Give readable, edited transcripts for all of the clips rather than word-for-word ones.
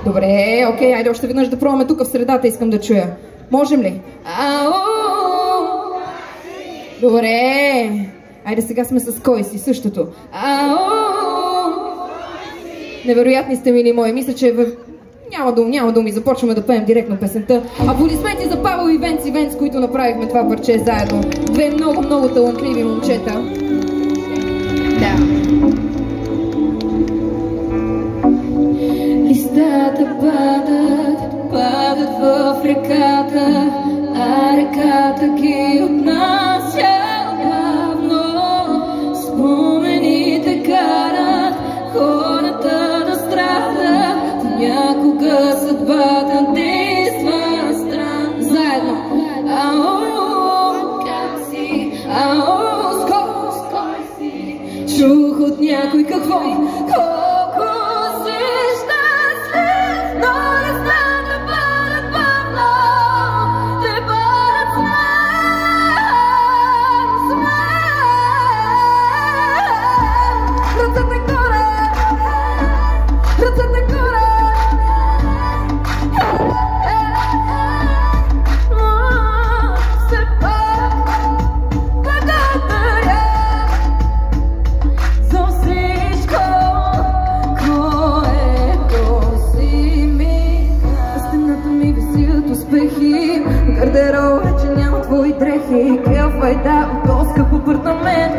Добре, окей, айде още веднъж да пробваме тук в средата, искам да чуя. Можем ли? Добре. Айде сега сме с кой си, същото. Невероятни сте, мили мои. Мисля, че няма думи. Започваме да пеем директно песента. Аплодисменти за Павел и Венци, които направихме това парче заедно. Две много талантливи момчета. Да. Листата падат в реката, а реката ги отнася бавно. Спомените карат хората да страдат, някога съдбата действа странно. Заедно. Скоро си чух от някой какво, колко си щастлив, но не знам да бъдат бавно, да бъдат ръцете горе, ръцете горе. Гардероб вече няма твои дрехи, кефайда от по-скъп апартамент.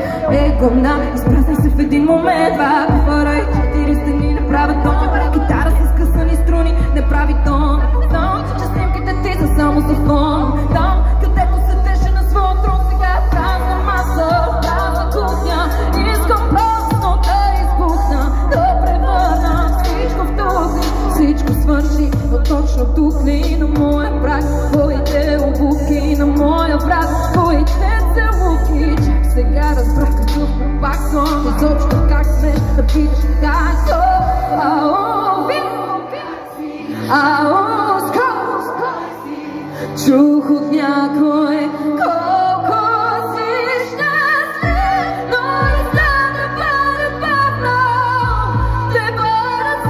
Гомна, изпразни се в един момент. Два куфара и 4 стени не правят тон. Гитара с късани струни не прави тон. Знам, че снимките ти са само за фон. Там, където седеше на своя трон, сега е празна маса, празна кухня. Искам просто да избухна, да превърна всичко в този. Всичко свърши, но точно тук ли на моя прак? Твоите обувки на моя враг, твоите целувки. Чак сега разбрах какъв пак сон, изобщо как се напиташ така. Скоро чух от някой колко си щастлив, но не знам да бъдат бавно, да бъдат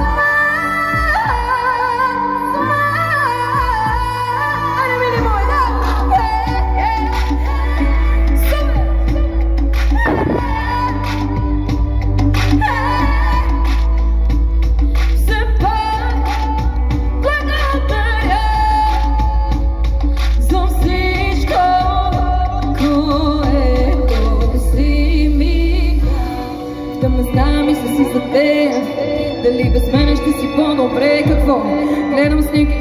дали без мене ще си по-добре? Какво? Гледам снимки,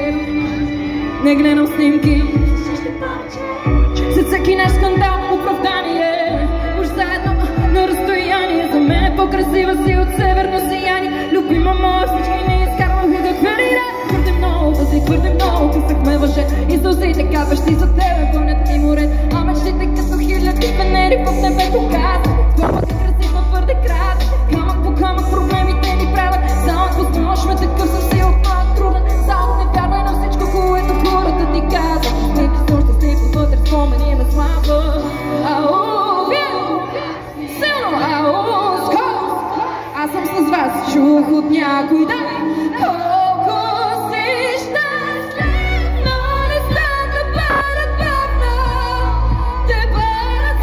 не гледам снимки. След всеки наш скандал, оправдание, уж заедно на разстояние. За мен е по-красива си от северно сияние. Любима моя, всички ни изкарваха каква ли да. Твърде много възи, твърде много късахме въже. И сълзите капещи за тебе пълнят ми море. А мечтите като хиляди венери в небето казват. Главата красива, твърде кратък. Камък по камък проблемите ни правят. Само възможно такъв съм си от моя труден. Само не вярвай на всичко, което хората ти казват. Нека съм щастлив отвътре, спомени ме слава. Силно, скоро аз съм с вас. Чух от някой, да. Колко си щастлив, но не знам да бъдат бавно, да бъдат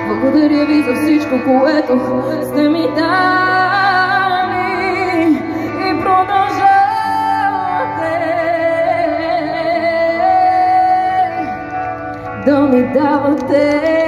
благодаря ви за всичко, което сте ми дали и продължавате да ми давате.